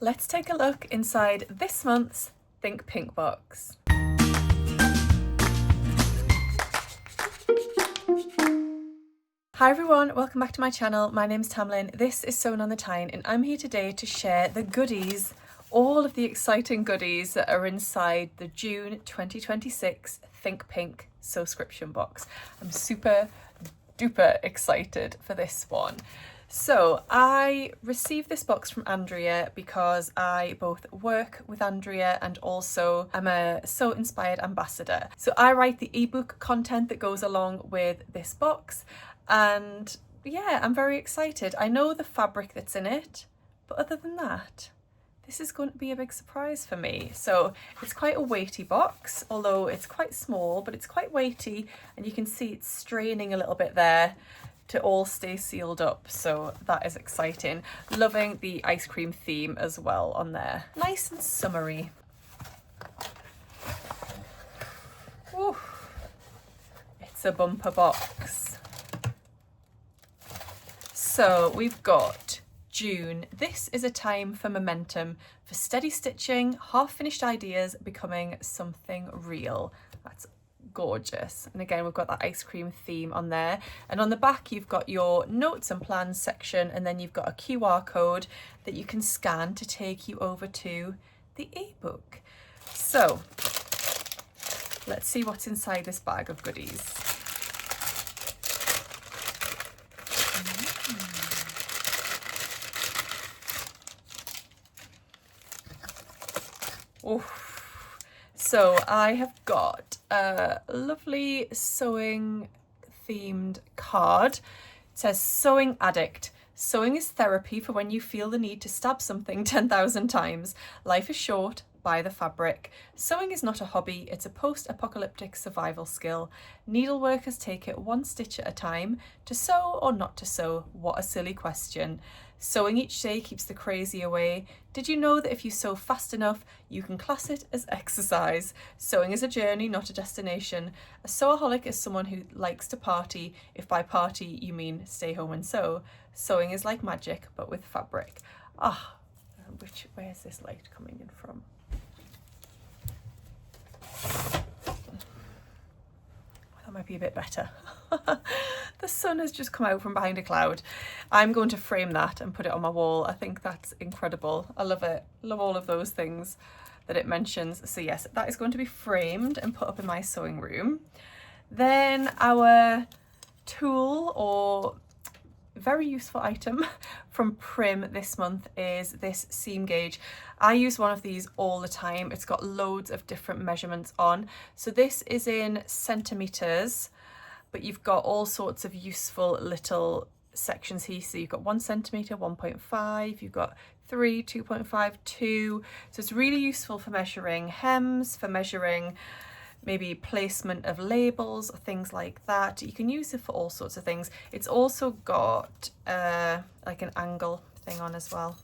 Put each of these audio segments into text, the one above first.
let's take a look inside this month's Think Pink box. Hi everyone, welcome back to my channel. My name's Tamlyn, this is Sewn on the Tyne, and I'm here today to share the goodies, all of the exciting goodies that are inside the June 2026 Think Pink Sewscription box. I'm super duper excited for this one. So I received this box from Andrea because I both work with Andrea and also I'm a Sew Inspired ambassador. So I write the ebook content that goes along with this box, and yeah, I'm very excited. I know the fabric that's in it, but other than that, this is going to be a big surprise for me. So it's quite a weighty box, although it's quite small, but it's quite weighty, and you can see it's straining a little bit there to all stay sealed up, so that is exciting. Loving the ice cream theme as well on there. Nice and summery. Ooh, it's a bumper box. So we've got June. This is a time for momentum, for steady stitching, half-finished ideas becoming something real. That's gorgeous. And again, we've got that ice cream theme on there, and on the back you've got your notes and plans section, and then you've got a QR code that you can scan to take you over to the ebook. So let's see what's inside this bag of goodies. Oh, so I have got a lovely sewing themed card. It says Sewing Addict. Sewing is therapy for when you feel the need to stab something 10,000 times. Life is short. Buy the fabric. Sewing is not a hobby, it's a post-apocalyptic survival skill. Needleworkers take it one stitch at a time. To sew or not to sew? What a silly question. Sewing each day keeps the crazy away. Did you know that if you sew fast enough, you can class it as exercise? Sewing is a journey, not a destination. A sewaholic is someone who likes to party, if by party you mean stay home and sew. Sewing is like magic, but with fabric. Where's this light coming in from? That might be a bit better. The sun has just come out from behind a cloud. I'm going to frame that and put it on my wall. I think that's incredible. I love it. Love all of those things that it mentions. So yes, that is going to be framed and put up in my sewing room. Then our tool, or very useful item from Prim this month, is this seam gauge. I use one of these all the time. It's got loads of different measurements on. So this is in centimeters, but you've got all sorts of useful little sections here. So you've got 1 centimeter, 1.5, you've got 3, 2.5, 2. So it's really useful for measuring hems, for measuring maybe placement of labels or things like that. You can use it for all sorts of things. It's also got like an angle thing on as well.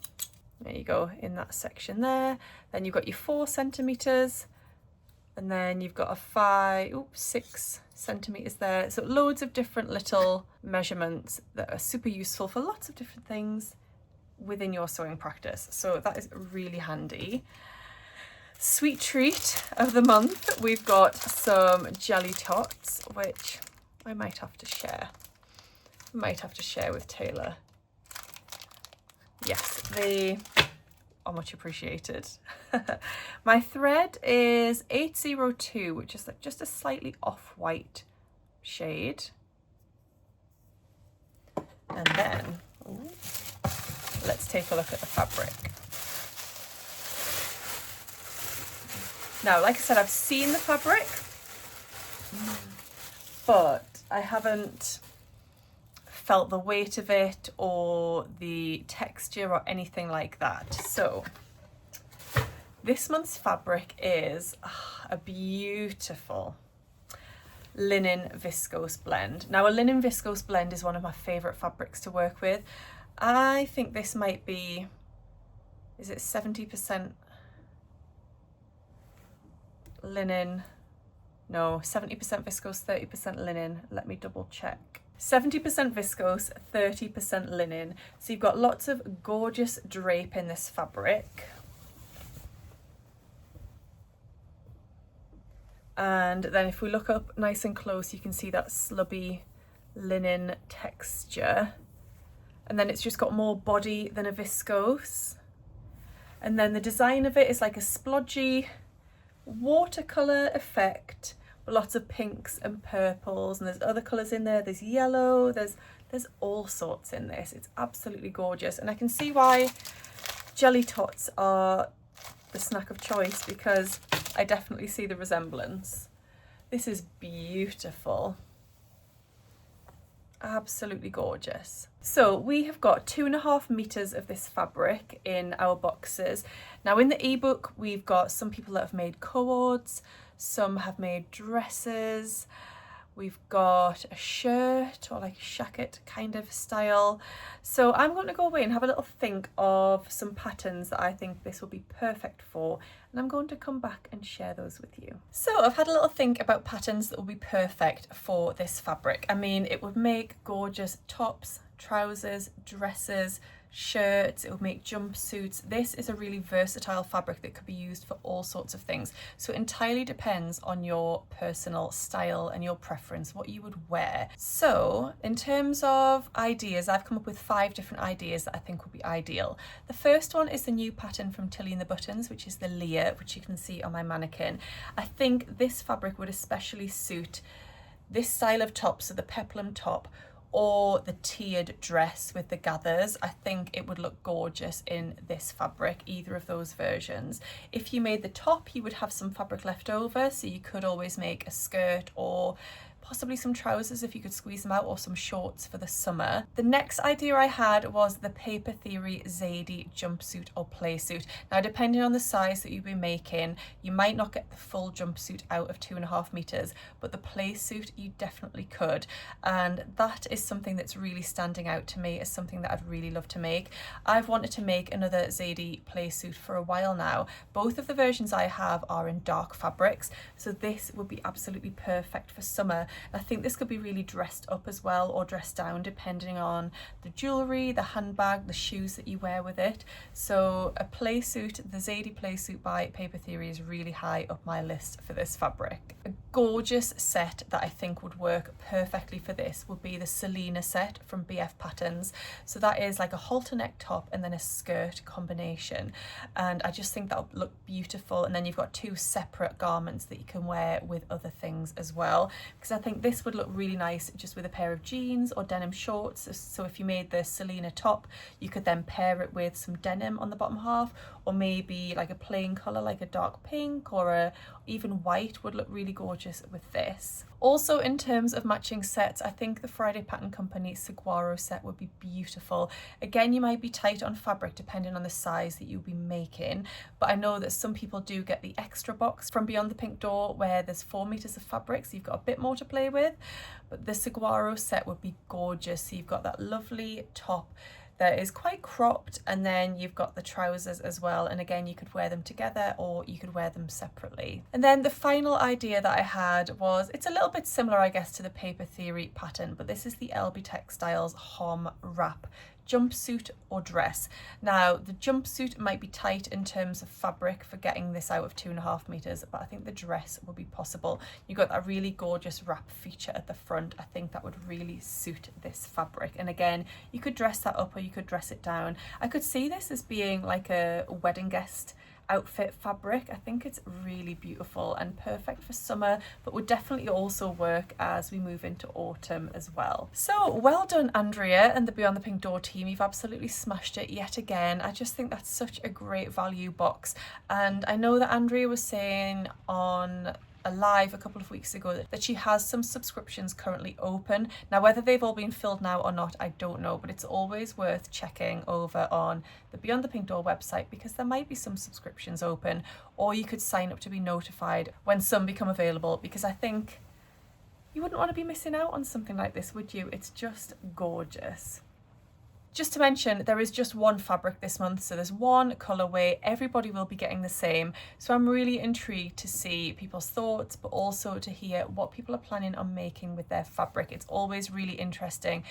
There you go, in that section there. Then you've got your 4 centimeters, and then you've got a 6 centimeters there. So loads of different little measurements that are super useful for lots of different things within your sewing practice. So that is really handy. Sweet treat of the month, we've got some jelly tots, which I might have to share. With Taylor. Yes, they are much appreciated. My thread is 802, which is like just a slightly off-white shade. And then, let's take a look at the fabric. Now, like I said, I've seen the fabric, but I haven't felt the weight of it or the texture or anything like that. So this month's fabric is a beautiful linen viscose blend. Now, a linen viscose blend is one of my favorite fabrics to work with. I think this might be, is it 70% linen? No, 70% viscose, 30% linen. Let me double check. 70% viscose, 30% linen. So you've got lots of gorgeous drape in this fabric. And then if we look up nice and close, you can see that slubby linen texture. And then it's just got more body than a viscose. And then the design of it is like a splodgy watercolour effect, with lots of pinks and purples, and there's other colours in there. There's yellow, there's all sorts in this. It's absolutely gorgeous, and I can see why jelly tots are the snack of choice, because I definitely see the resemblance. This is beautiful. Absolutely gorgeous. So we have got 2.5 meters of this fabric in our boxes. Now in the ebook, we've got some people that have made cords, some have made dresses, we've got a shirt or like a shacket kind of style. So I'm going to go away and have a little think of some patterns that I think this will be perfect for, and I'm going to come back and share those with you. So I've had a little think about patterns that will be perfect for this fabric. I mean, it would make gorgeous tops, trousers, dresses, shirts, it would make jumpsuits. This is a really versatile fabric that could be used for all sorts of things. So it entirely depends on your personal style and your preference, what you would wear. So in terms of ideas, I've come up with 5 different ideas that I think would be ideal. The first one is the new pattern from Tilly and the Buttons, which is the Leah, which you can see on my mannequin. I think this fabric would especially suit this style of top, so the peplum top, or the tiered dress with the gathers. I think it would look gorgeous in this fabric, either of those versions. If you made the top, you would have some fabric left over, so you could always make a skirt or possibly some trousers if you could squeeze them out, or some shorts for the summer. The next idea I had was the Paper Theory Zadie jumpsuit or play suit. Now, depending on the size that you'll be making, you might not get the full jumpsuit out of 2.5 meters, but the play suit you definitely could. And that is something that's really standing out to me as something that I'd really love to make. I've wanted to make another Zadie play suit for a while now. Both of the versions I have are in dark fabrics, so this would be absolutely perfect for summer. I think this could be really dressed up as well, or dressed down, depending on the jewellery, the handbag, the shoes that you wear with it. So a play suit, the Zadie play suit by Paper Theory, is really high up my list for this fabric. A gorgeous set that I think would work perfectly for this would be the Selena set from BF Patterns. So that is like a halter neck top and then a skirt combination, and I just think that would look beautiful. And then you've got 2 separate garments that you can wear with other things as well, because I think this would look really nice just with a pair of jeans or denim shorts. So if you made the Selena top, you could then pair it with some denim on the bottom half, or maybe like a plain colour like a dark pink, or a even white would look really gorgeous with this. Also, in terms of matching sets, I think the Friday Pattern Company Saguaro set would be beautiful. Again, you might be tight on fabric depending on the size that you'll be making, but I know that some people do get the extra box from Beyond the Pink Door where there's 4 meters of fabric, so you've got a bit more to play with. But the Saguaro set would be gorgeous. So you've got that lovely top that is quite cropped, and then you've got the trousers as well, and again you could wear them together or you could wear them separately. And then the final idea that I had was, it's a little bit similar I guess to the Paper Theory pattern, but this is the LB Textiles Hom Wrap jumpsuit or dress. Now the jumpsuit might be tight in terms of fabric for getting this out of 2.5 meters, but I think the dress will be possible. You've got that really gorgeous wrap feature at the front. I think that would really suit this fabric, and again you could dress that up or you could dress it down. I could see this as being like a wedding guest outfit fabric. I think it's really beautiful and perfect for summer, but would definitely also work as we move into autumn as well. So well done, Andrea and the Beyond the Pink Door team. You've absolutely smashed it yet again. I just think that's such a great value box, and I know that Andrea was saying on a live a couple of weeks ago that she has some subscriptions currently open. Now whether they've all been filled now or not, I don't know, but it's always worth checking over on the Beyond the Pink Door website, because there might be some subscriptions open, or you could sign up to be notified when some become available, because I think you wouldn't want to be missing out on something like this, would you? It's just gorgeous. Just to mention, there is just one fabric this month, so there's one colourway. Everybody will be getting the same. So I'm really intrigued to see people's thoughts, but also to hear what people are planning on making with their fabric. It's always really interesting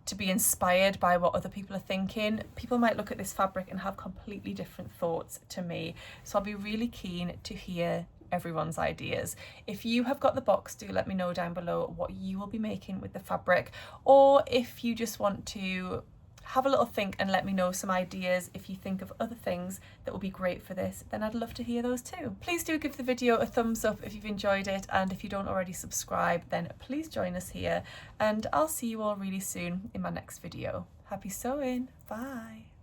to be inspired by what other people are thinking. People might look at this fabric and have completely different thoughts to me. So I'll be really keen to hear everyone's ideas. If you have got the box, do let me know down below what you will be making with the fabric, or if you just want to have a little think and let me know some ideas. If you think of other things that will be great for this, then I'd love to hear those too. Please do give the video a thumbs up if you've enjoyed it, and if you don't already subscribe, then please join us here, and I'll see you all really soon in my next video. Happy sewing, bye.